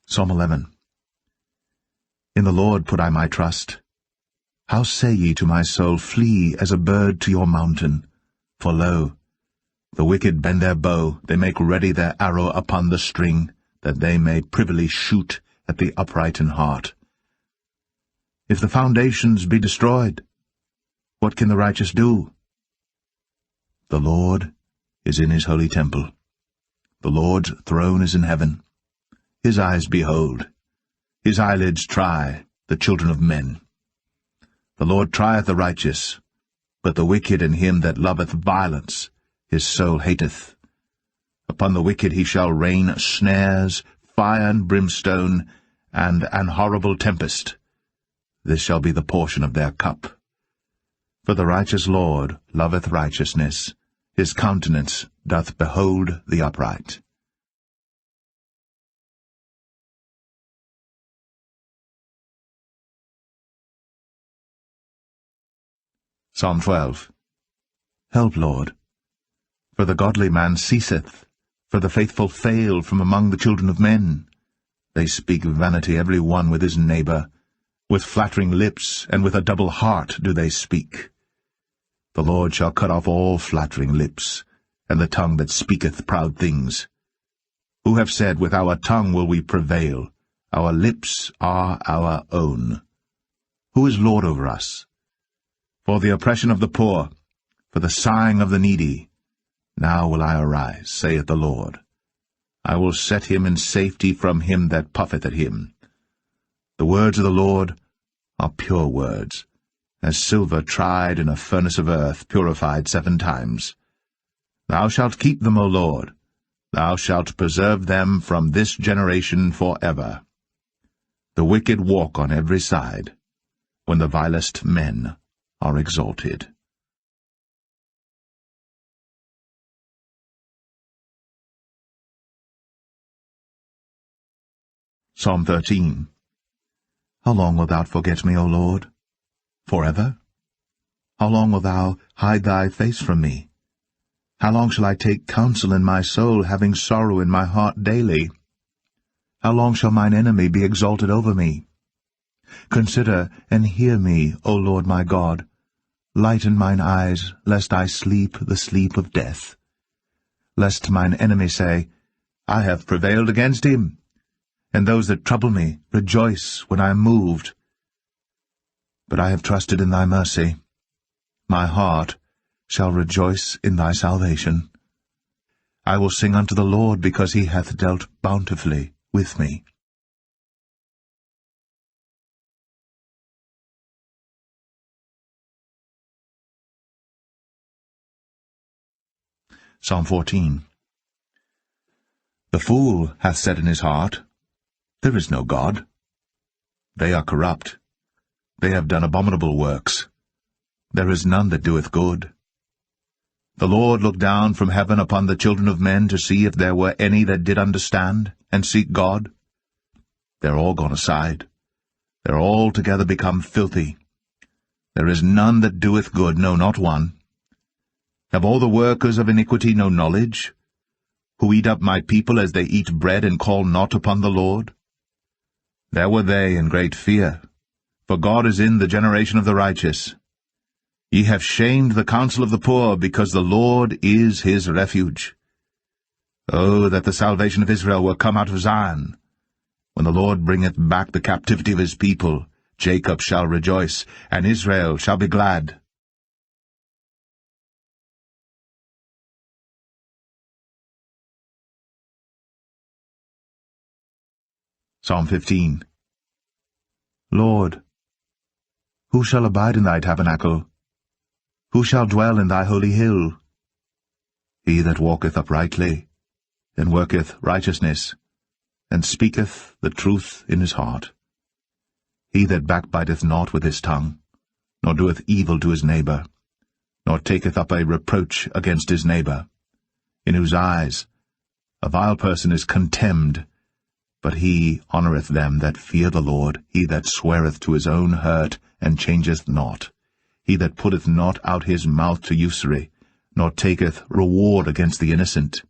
Psalm 11. In the Lord put I my trust. How say ye to my soul, Flee as a bird to your mountain? For lo, the wicked bend their bow, they make ready their arrow upon the string, that they may privily shoot at the upright in heart. If the foundations be destroyed, what can the righteous do? The Lord is in his holy temple. The Lord's throne is in heaven. His eyes behold, his eyelids try the children of men. The Lord trieth the righteous, but the wicked and him that loveth violence his soul hateth. Upon the wicked he shall rain snares, fire and brimstone, and an horrible tempest. This shall be the portion of their cup. For the righteous Lord loveth righteousness, his countenance doth behold the upright. Psalm 12. Help, Lord, for the godly man ceaseth, for the faithful fail from among the children of men. They speak vanity every one with his neighbor, with flattering lips and with a double heart do they speak. The Lord shall cut off all flattering lips, and the tongue that speaketh proud things. Who have said, With our tongue will we prevail, our lips are our own. Who is Lord over us? For the oppression of the poor, for the sighing of the needy, now will I arise, saith the Lord. I will set him in safety from him that puffeth at him. The words of the Lord are pure words, as silver tried in a furnace of earth, purified 7 times. Thou shalt keep them, O Lord. Thou shalt preserve them from this generation for ever. The wicked walk on every side, when the vilest men are exalted. Psalm 13. How long wilt thou forget me, O Lord? Forever? How long wilt thou hide thy face from me? How long shall I take counsel in my soul, having sorrow in my heart daily? How long shall mine enemy be exalted over me? Consider and hear me, O Lord my God. Lighten mine eyes, lest I sleep the sleep of death. Lest mine enemy say, I have prevailed against him. And those that trouble me rejoice when I am moved. But I have trusted in thy mercy. My heart shall rejoice in thy salvation. I will sing unto the Lord, because he hath dealt bountifully with me. Psalm 14. The fool hath said in his heart, There is no God. They are corrupt. They have done abominable works. There is none that doeth good. The Lord looked down from heaven upon the children of men to see if there were any that did understand, and seek God. They are all gone aside. They are altogether become filthy. There is none that doeth good, no, not one. Have all the workers of iniquity no knowledge, who eat up my people as they eat bread, and call not upon the Lord? There were they in great fear, for God is in the generation of the righteous. Ye have shamed the counsel of the poor, because the Lord is his refuge. Oh, that the salvation of Israel were come out of Zion! When the Lord bringeth back the captivity of his people, Jacob shall rejoice, and Israel shall be glad. Psalm 15. Lord, who shall abide in thy tabernacle? Who shall dwell in thy holy hill? He that walketh uprightly, and worketh righteousness, and speaketh the truth in his heart. He that backbiteth not with his tongue, nor doeth evil to his neighbor, nor taketh up a reproach against his neighbor, in whose eyes a vile person is contemned, but he honoureth them that fear the Lord, he that sweareth to his own hurt, and changeth not, he that putteth not out his mouth to usury, nor taketh reward against the innocent.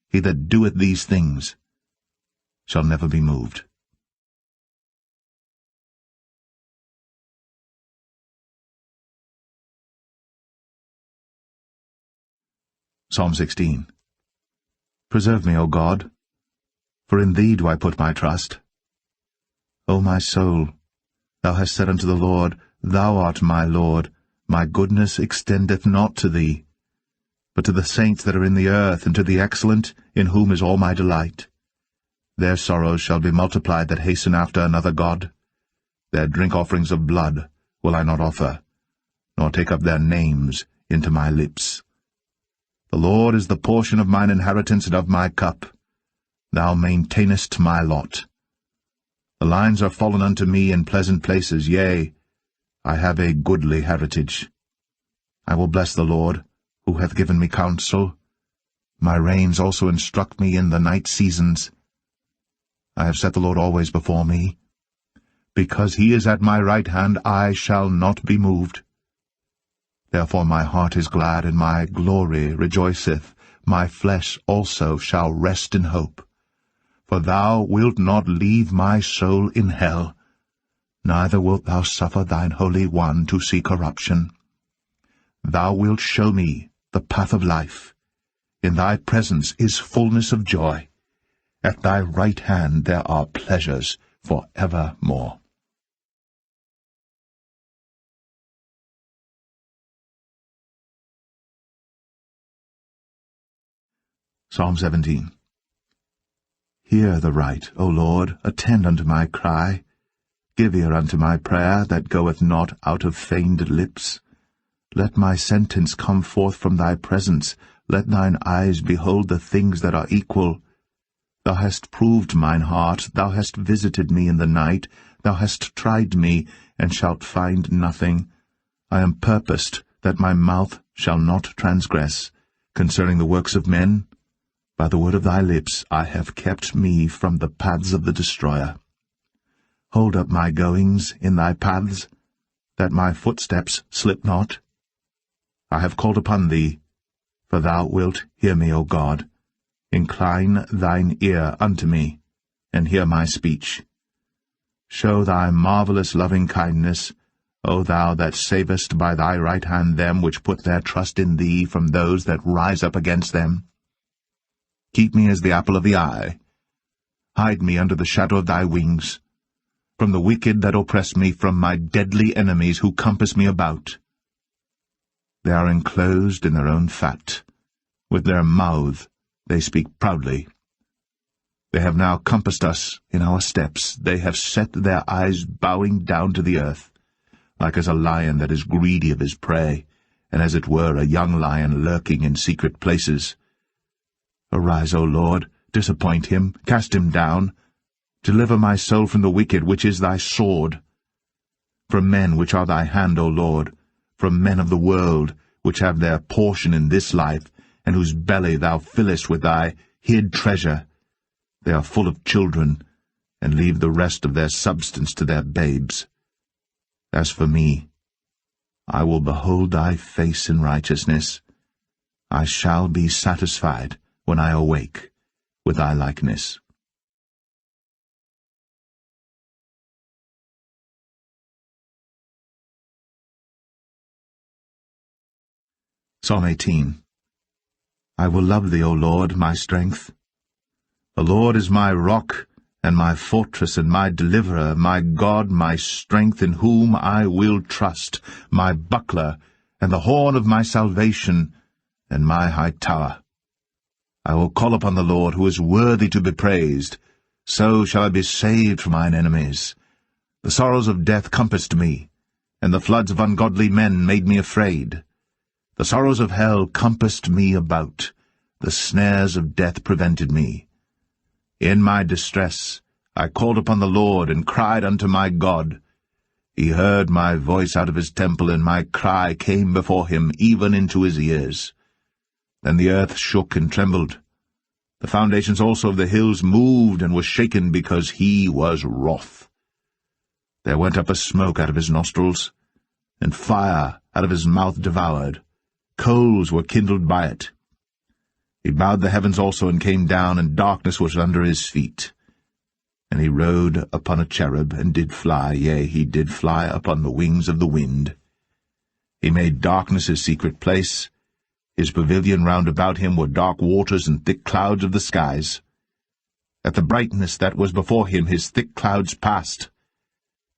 He that doeth these things shall never be moved. Psalm 16. Preserve me, O God, for in thee do I put my trust. O my soul, thou hast said unto the Lord, Thou art my Lord, my goodness extendeth not to thee, but to the saints that are in the earth, and to the excellent, in whom is all my delight. Their sorrows shall be multiplied that hasten after another God. Their drink offerings of blood will I not offer, nor take up their names into my lips. The Lord is the portion of mine inheritance and of my cup. Thou maintainest my lot. The lines are fallen unto me in pleasant places, yea, I have a goodly heritage. I will bless the Lord, who hath given me counsel. My reins also instruct me in the night seasons. I have set the Lord always before me. Because he is at my right hand, I shall not be moved. Therefore my heart is glad, and my glory rejoiceth. My flesh also shall rest in hope. For thou wilt not leave my soul in hell, neither wilt thou suffer thine Holy One to see corruption. Thou wilt show me the path of life. In thy presence is fullness of joy. At thy right hand there are pleasures for evermore. Psalm 17. Hear the right, O Lord, attend unto my cry. Give ear unto my prayer, that goeth not out of feigned lips. Let my sentence come forth from thy presence. Let thine eyes behold the things that are equal. Thou hast proved mine heart, thou hast visited me in the night, thou hast tried me, and shalt find nothing. I am purposed that my mouth shall not transgress. Concerning the works of men, by the word of thy lips I have kept me from the paths of the destroyer. Hold up my goings in thy paths, that my footsteps slip not. I have called upon thee, for thou wilt hear me, O God. Incline thine ear unto me, and hear my speech. Show thy marvelous loving-kindness, O thou that savest by thy right hand them which put their trust in thee from those that rise up against them. Keep me as the apple of the eye. Hide me under the shadow of thy wings, from the wicked that oppress me, from my deadly enemies who compass me about. They are enclosed in their own fat. With their mouth they speak proudly. They have now compassed us in our steps. They have set their eyes bowing down to the earth, like as a lion that is greedy of his prey, and as it were a young lion lurking in secret places. Arise, O Lord, disappoint him, cast him down. Deliver my soul from the wicked, which is thy sword. From men which are thy hand, O Lord, from men of the world, which have their portion in this life, and whose belly thou fillest with thy hid treasure. They are full of children, and leave the rest of their substance to their babes. As for me, I will behold thy face in righteousness. I shall be satisfied when I awake with thy likeness. Psalm 18. I will love thee, O Lord, my strength. The Lord is my rock, and my fortress, and my deliverer, my God, my strength, in whom I will trust, my buckler, and the horn of my salvation, and my high tower. I will call upon the Lord, who is worthy to be praised. So shall I be saved from mine enemies. The sorrows of death compassed me, and the floods of ungodly men made me afraid. The sorrows of hell compassed me about. The snares of death prevented me. In my distress I called upon the Lord, and cried unto my God. He heard my voice out of his temple, and my cry came before him, even into his ears. Then the earth shook and trembled. The foundations also of the hills moved and were shaken, because he was wroth. There went up a smoke out of his nostrils, and fire out of his mouth devoured. Coals were kindled by it. He bowed the heavens also, and came down, and darkness was under his feet. And he rode upon a cherub, and did fly, yea, he did fly upon the wings of the wind. He made darkness his secret place. His pavilion round about him were dark waters and thick clouds of the skies. At the brightness that was before him his thick clouds passed,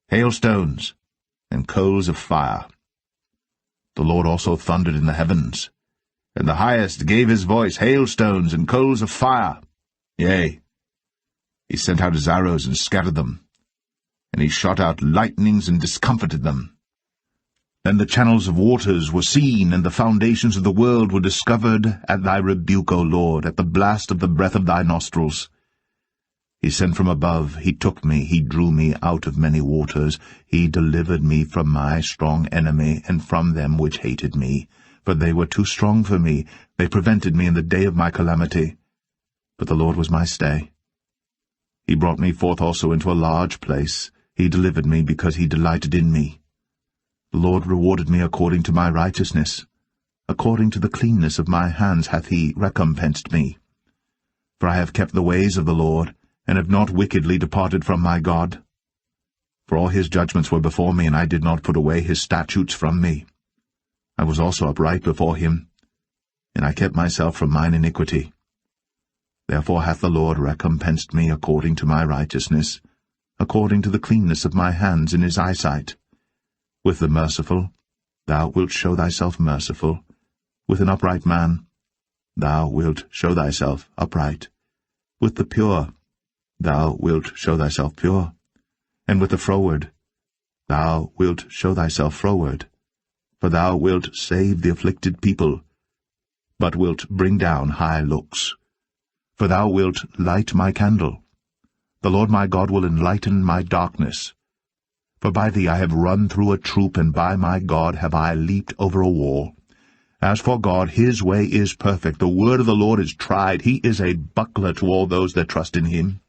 hailstones and coals of fire. The Lord also thundered in the heavens, and the highest gave his voice, hailstones and coals of fire. Yea, he sent out his arrows and scattered them, and he shot out lightnings and discomfited them. Then the channels of waters were seen, and the foundations of the world were discovered at thy rebuke, O Lord, at the blast of the breath of thy nostrils. He sent from above, he took me, he drew me out of many waters, he delivered me from my strong enemy, and from them which hated me. For they were too strong for me, they prevented me in the day of my calamity. But the Lord was my stay. He brought me forth also into a large place, he delivered me because he delighted in me. The Lord rewarded me according to my righteousness, according to the cleanness of my hands hath he recompensed me. For I have kept the ways of the Lord, and have not wickedly departed from my God. For all his judgments were before me, and I did not put away his statutes from me. I was also upright before him, and I kept myself from mine iniquity. Therefore hath the Lord recompensed me according to my righteousness, according to the cleanness of my hands in his eyesight. With the merciful, thou wilt show thyself merciful. With an upright man, thou wilt show thyself upright. With the pure, thou wilt show thyself pure. And with the froward, thou wilt show thyself froward. For thou wilt save the afflicted people, but wilt bring down high looks. For thou wilt light my candle. The Lord my God will enlighten my darkness. For by thee I have run through a troop, and by my God have I leaped over a wall. As for God, his way is perfect. The word of the Lord is tried. He is a buckler to all those that trust in him.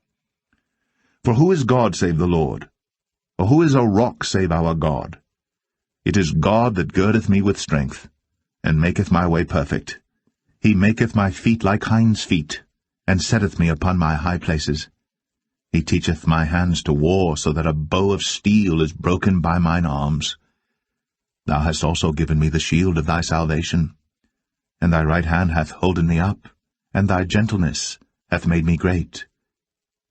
For who is God save the Lord? Or who is a rock save our God? It is God that girdeth me with strength, and maketh my way perfect. He maketh my feet like hinds' feet, and setteth me upon my high places. He teacheth my hands to war, so that a bow of steel is broken by mine arms. Thou hast also given me the shield of thy salvation, and thy right hand hath holden me up, and thy gentleness hath made me great.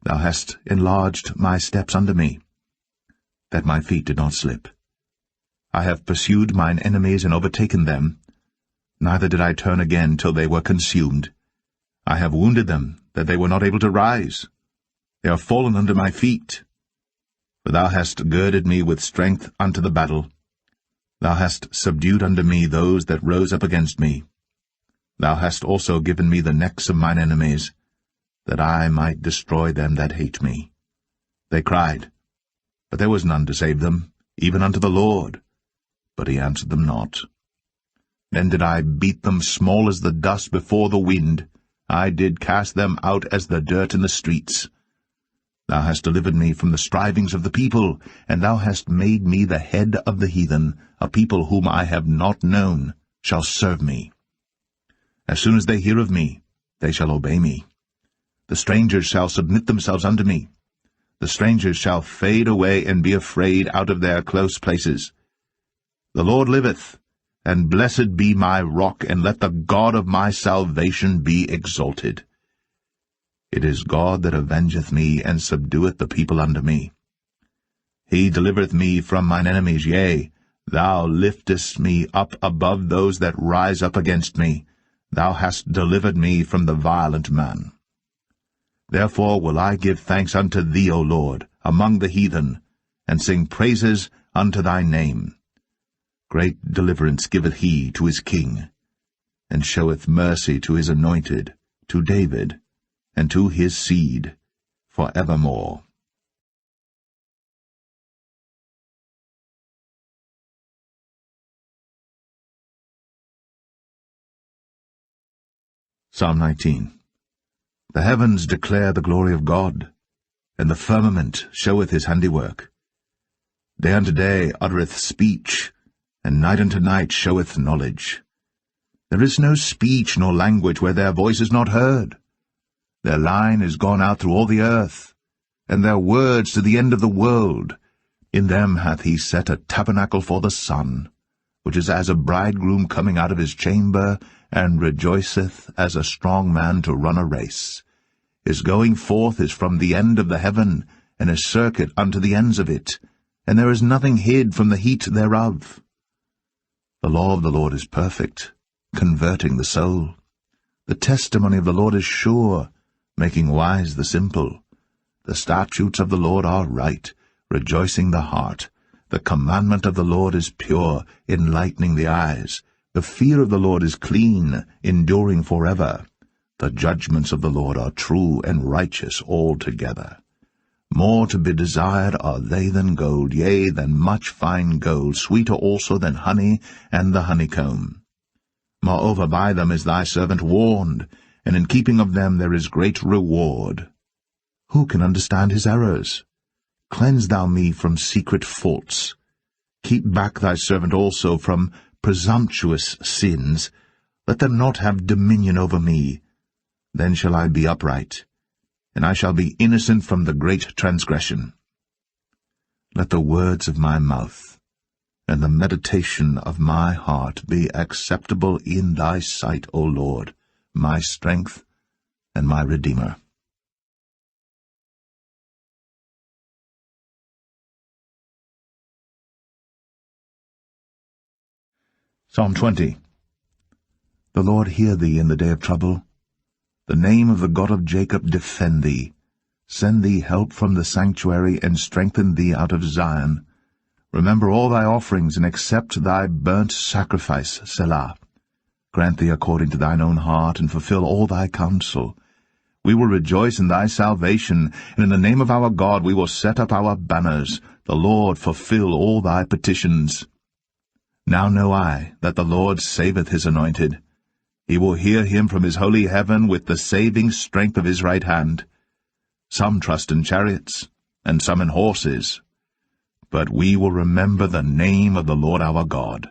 Thou hast enlarged my steps under me, that my feet did not slip. I have pursued mine enemies and overtaken them, neither did I turn again till they were consumed. I have wounded them, that they were not able to rise. They are fallen under my feet. For thou hast girded me with strength unto the battle. Thou hast subdued unto me those that rose up against me. Thou hast also given me the necks of mine enemies, that I might destroy them that hate me. They cried, but there was none to save them, even unto the Lord. But he answered them not. Then did I beat them small as the dust before the wind. I did cast them out as the dirt in the streets. Thou hast delivered me from the strivings of the people, and thou hast made me the head of the heathen. A people whom I have not known shall serve me. As soon as they hear of me, they shall obey me. The strangers shall submit themselves unto me. The strangers shall fade away and be afraid out of their close places. The Lord liveth, and blessed be my rock, and let the God of my salvation be exalted. It is God that avengeth me, and subdueth the people under me. He delivereth me from mine enemies, yea, thou liftest me up above those that rise up against me. Thou hast delivered me from the violent man. Therefore will I give thanks unto thee, O Lord, among the heathen, and sing praises unto thy name. Great deliverance giveth he to his king, and showeth mercy to his anointed, to David, and to his seed, for evermore. Psalm 19. The heavens declare the glory of God, and the firmament showeth his handiwork. Day unto day uttereth speech, and night unto night showeth knowledge. There is no speech nor language where their voice is not heard. Their line is gone out through all the earth, and their words to the end of the world. In them hath he set a tabernacle for the sun, which is as a bridegroom coming out of his chamber, and rejoiceth as a strong man to run a race. His going forth is from the end of the heaven, and his circuit unto the ends of it, and there is nothing hid from the heat thereof. The law of the Lord is perfect, converting the soul. The testimony of the Lord is sure, making wise the simple. The statutes of the Lord are right, rejoicing the heart. The commandment of the Lord is pure, enlightening the eyes. The fear of the Lord is clean, enduring forever. The judgments of the Lord are true and righteous altogether. More to be desired are they than gold, yea, than much fine gold, sweeter also than honey and the honeycomb. Moreover, by them is thy servant warned, and in keeping of them there is great reward. Who can understand his errors? Cleanse thou me from secret faults. Keep back thy servant also from presumptuous sins. Let them not have dominion over me. Then shall I be upright, and I shall be innocent from the great transgression. Let the words of my mouth and the meditation of my heart be acceptable in thy sight, O Lord, my strength and my Redeemer. Psalm 20. The Lord hear thee in the day of trouble. The name of the God of Jacob defend thee. Send thee help from the sanctuary, and strengthen thee out of Zion. Remember all thy offerings, and accept thy burnt sacrifice, Selah. Grant thee according to thine own heart, and fulfill all thy counsel. We will rejoice in thy salvation, and in the name of our God we will set up our banners. The Lord fulfill all thy petitions. Now know I that the Lord saveth his anointed. He will hear him from his holy heaven with the saving strength of his right hand. Some trust in chariots, and some in horses. But we will remember the name of the Lord our God.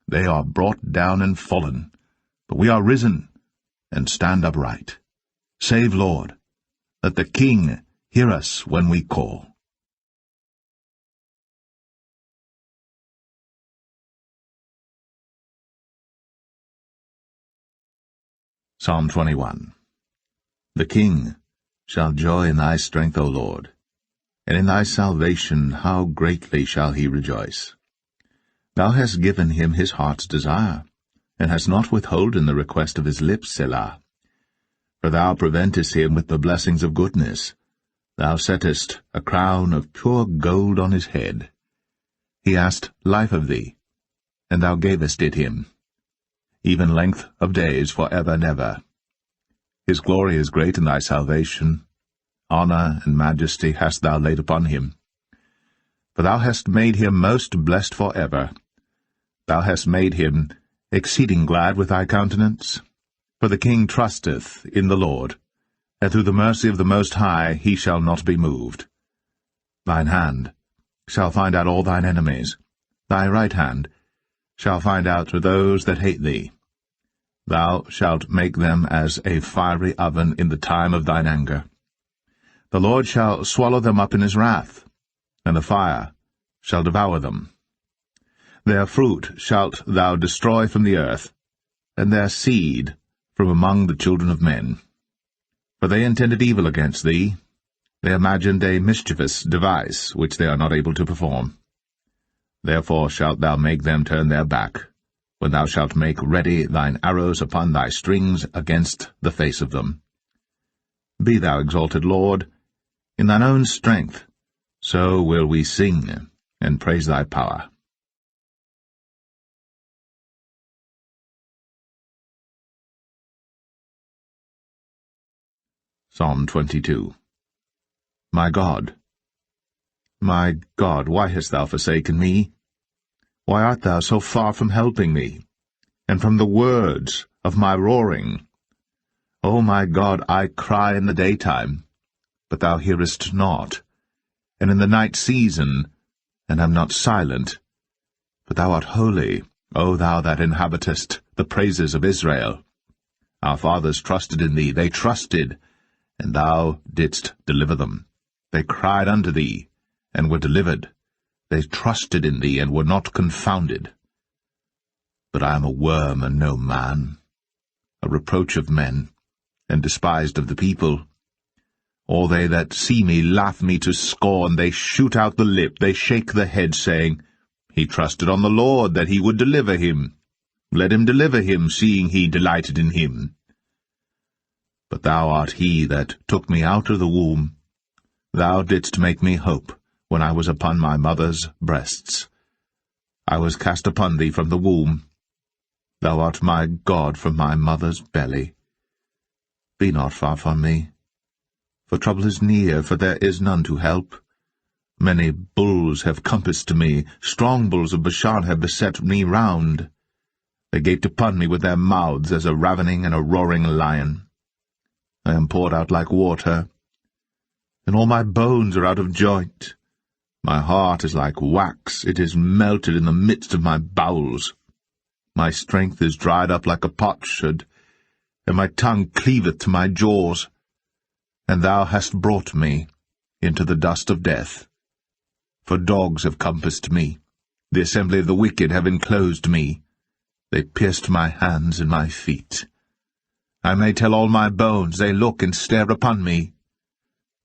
They are brought down and fallen, but we are risen, and stand upright. Save, Lord. Let the King hear us when we call. Psalm 21. The King shall joy in thy strength, O Lord, and in thy salvation how greatly shall he rejoice. Thou hast given him his heart's desire, and hast not withholden the request of his lips, Selah. For thou preventest him with the blessings of goodness. Thou settest a crown of pure gold on his head. He asked life of thee, and thou gavest it him, even length of days for ever and ever. His glory is great in thy salvation. Honour and majesty hast thou laid upon him. For thou hast made him most blessed for ever. Thou hast made him exceeding glad with thy countenance. For the king trusteth in the Lord, and through the mercy of the Most High he shall not be moved. Thine hand shall find out all thine enemies. Thy right hand shall find out those that hate thee. Thou shalt make them as a fiery oven in the time of thine anger. The Lord shall swallow them up in his wrath, and the fire shall devour them. Their fruit shalt thou destroy from the earth, and their seed from among the children of men. For they intended evil against thee. They imagined a mischievous device which they are not able to perform. Therefore shalt thou make them turn their back, when thou shalt make ready thine arrows upon thy strings against the face of them. Be thou exalted, Lord, in thine own strength, so will we sing and praise thy power. Psalm 22. My God, why hast thou forsaken me? Why art thou so far from helping me, and from the words of my roaring? O my God, I cry in the daytime, but thou hearest not, and in the night season, and am not silent. But thou art holy, O thou that inhabitest the praises of Israel. Our fathers trusted in thee, they trusted, and thou didst deliver them. They cried unto thee, and were delivered. They trusted in thee, and were not confounded. but I am a worm and no man, a reproach of men, and despised of the people. All they that see me laugh me to scorn, they shoot out the lip, they shake the head, saying, He trusted on the Lord, that he would deliver him. Let him deliver him, seeing he delighted in him. But thou art he that took me out of the womb. Thou didst make me hope, when I was upon my mother's breasts. I was cast upon thee from the womb. Thou art my God from my mother's belly. Be not far from me, for trouble is near, for there is none to help. Many bulls have compassed me, strong bulls of Bashan have beset me round. They gaped upon me with their mouths as a ravening and a roaring lion. I am poured out like water, and all my bones are out of joint. My heart is like wax, it is melted in the midst of my bowels. My strength is dried up like a potsherd, and my tongue cleaveth to my jaws. And thou hast brought me into the dust of death. For dogs have compassed me, the assembly of the wicked have enclosed me. They pierced my hands and my feet. I may tell all my bones, they look and stare upon me.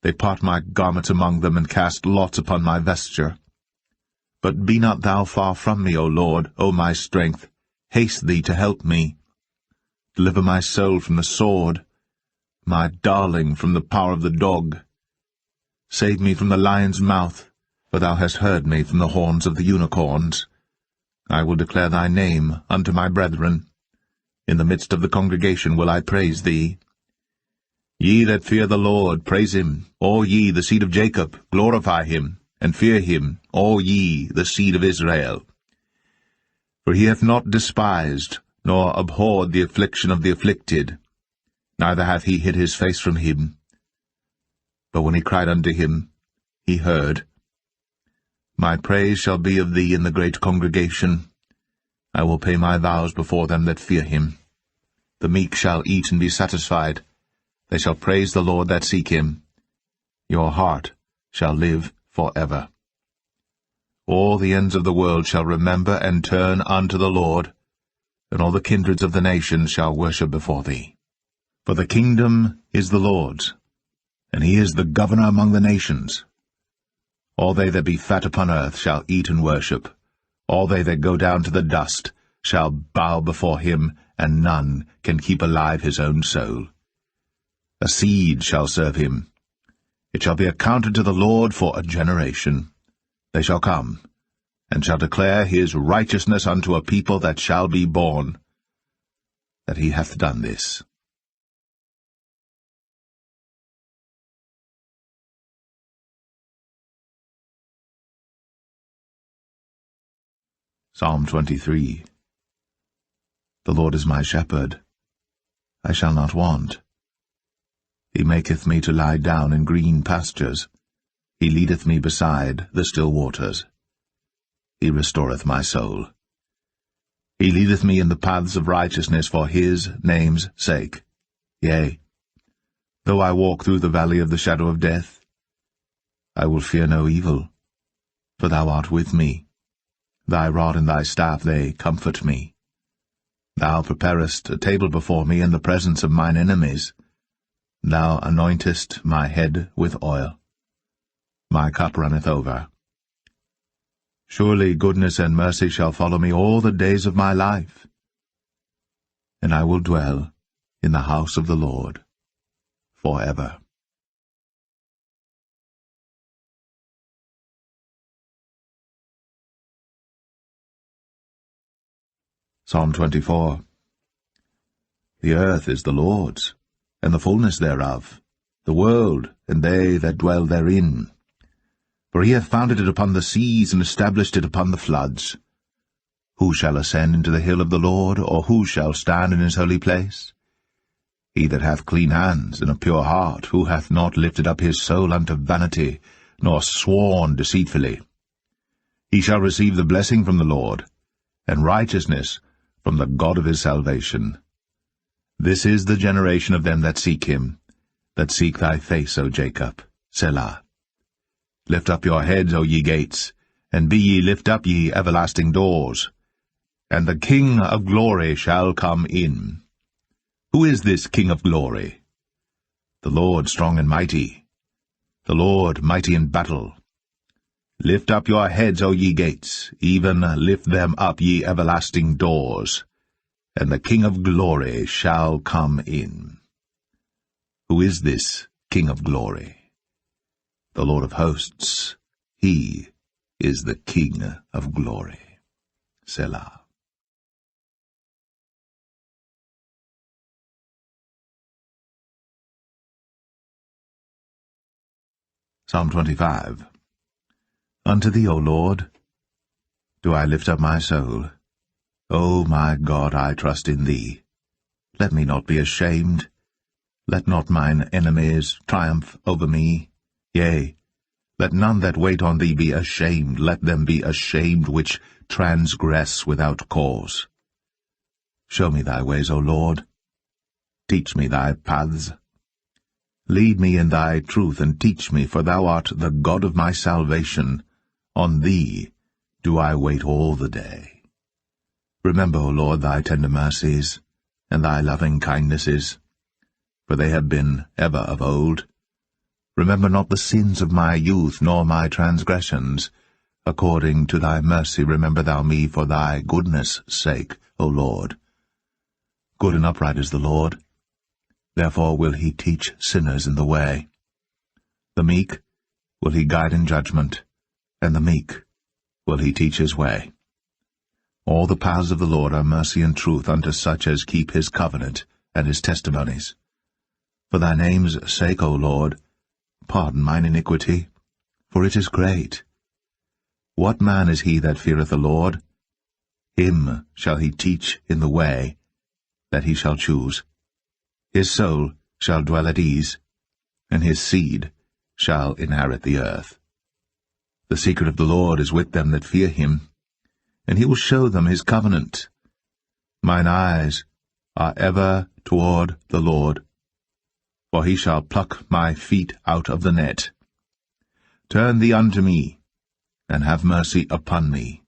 They part my garments among them, and cast lots upon my vesture. But be not thou far from me, O Lord, O my strength. Haste thee to help me. Deliver my soul from the sword, my darling from the power of the dog. Save me from the lion's mouth, for thou hast heard me from the horns of the unicorns. I will declare thy name unto my brethren. In the midst of the congregation will I praise thee. Ye that fear the Lord, praise him. All ye, the seed of Jacob, glorify him, and fear him, all ye, the seed of Israel. For he hath not despised, nor abhorred the affliction of the afflicted, neither hath he hid his face from him. But when he cried unto him, he heard. My praise shall be of thee in the great congregation. I will pay my vows before them that fear him. The meek shall eat and be satisfied. They shall praise the Lord that seek him. Your heart shall live for ever. All the ends of the world shall remember and turn unto the Lord, and all the kindreds of the nations shall worship before thee. For the kingdom is the Lord's, and he is the governor among the nations. All they that be fat upon earth shall eat and worship. All they that go down to the dust shall bow before him, and none can keep alive his own soul. A seed shall serve him. It shall be accounted to the Lord for a generation. They shall come, and shall declare his righteousness unto a people that shall be born, that he hath done this. Psalm 23. The Lord is my shepherd, I shall not want. He maketh me to lie down in green pastures. He leadeth me beside the still waters. He restoreth my soul. He leadeth me in the paths of righteousness for his name's sake. Yea, though I walk through the valley of the shadow of death, I will fear no evil, for thou art with me. Thy rod and thy staff, they comfort me. Thou preparest a table before me in the presence of mine enemies. Thou anointest my head with oil. My cup runneth over. Surely goodness and mercy shall follow me all the days of my life, and I will dwell in the house of the Lord forever. Psalm 24. The earth is the Lord's, and the fullness thereof, the world, and they that dwell therein. For he hath founded it upon the seas, and established it upon the floods. Who shall ascend into the hill of the Lord, or who shall stand in his holy place? He that hath clean hands and a pure heart, who hath not lifted up his soul unto vanity, nor sworn deceitfully. He shall receive the blessing from the Lord, and righteousness from the God of his salvation. This is the generation of them that seek him, that seek thy face, O Jacob. Selah. Lift up your heads, O ye gates, and be ye lift up, ye everlasting doors, and the King of glory shall come in. Who is this King of glory? The Lord strong and mighty, the Lord mighty in battle. Lift up your heads, O ye gates, even lift them up, ye everlasting doors, and the King of glory shall come in. Who is this King of glory? The Lord of hosts, he is the King of glory. Selah. Psalm 25. Unto thee, O Lord, do I lift up my soul. O my God, I trust in thee. Let me not be ashamed. Let not mine enemies triumph over me. Yea, let none that wait on thee be ashamed. Let them be ashamed which transgress without cause. Show me thy ways, O Lord. Teach me thy paths. Lead me in thy truth, and teach me, for thou art the God of my salvation. On thee do I wait all the day. Remember, O Lord, thy tender mercies, and thy loving kindnesses, for they have been ever of old. Remember not the sins of my youth, nor my transgressions. According to thy mercy remember thou me for thy goodness' sake, O Lord. Good and upright is the Lord. Therefore will he teach sinners in the way. The meek will he guide in judgment, and the meek will he teach his way. All the paths of the Lord are mercy and truth unto such as keep his covenant and his testimonies. For thy name's sake, O Lord, pardon mine iniquity, for it is great. What man is he that feareth the Lord? Him shall he teach in the way that he shall choose. His soul shall dwell at ease, and his seed shall inherit the earth. The secret of the Lord is with them that fear him, and he will show them his covenant. Mine eyes are ever toward the Lord, for he shall pluck my feet out of the net. Turn thee unto me, and have mercy upon me.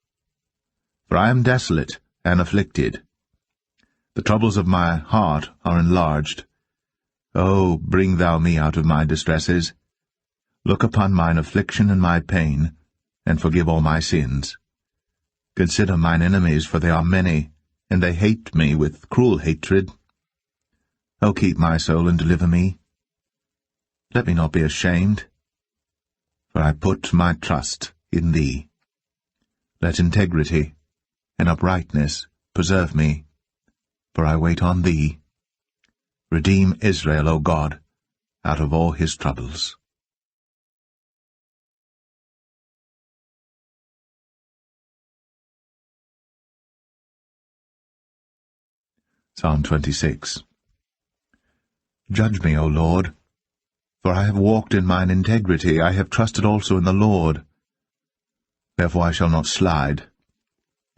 For I am desolate and afflicted. The troubles of my heart are enlarged. O bring thou me out of my distresses. Look upon mine affliction and my pain, and forgive all my sins. Consider mine enemies, for they are many, and they hate me with cruel hatred. O keep my soul and deliver me. Let me not be ashamed, for I put my trust in thee. Let integrity and uprightness preserve me, for I wait on thee. Redeem Israel, O God, out of all his troubles. Psalm 26. Judge me, O Lord, for I have walked in mine integrity. I have trusted also in the Lord. Therefore I shall not slide.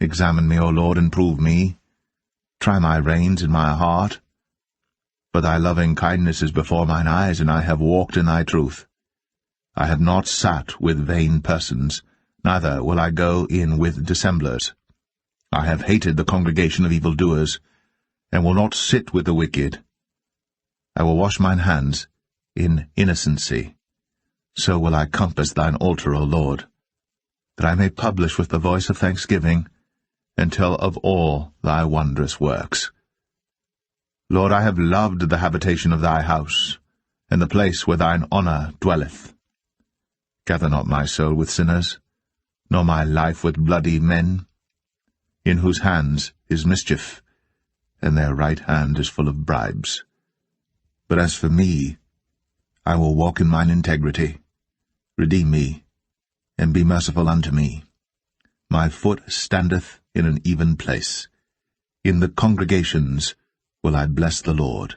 Examine me, O Lord, and prove me. Try my reins in my heart. For thy loving kindness is before mine eyes, and I have walked in thy truth. I have not sat with vain persons, neither will I go in with dissemblers. I have hated the congregation of evildoers, and will not sit with the wicked. I will wash mine hands in innocency. So will I compass thine altar, O Lord, that I may publish with the voice of thanksgiving, and tell of all thy wondrous works. Lord, I have loved the habitation of thy house, and the place where thine honour dwelleth. Gather not my soul with sinners, nor my life with bloody men, in whose hands is mischief, and their right hand is full of bribes. But as for me, I will walk in mine integrity. Redeem me, and be merciful unto me. My foot standeth in an even place. In the congregations will I bless the Lord.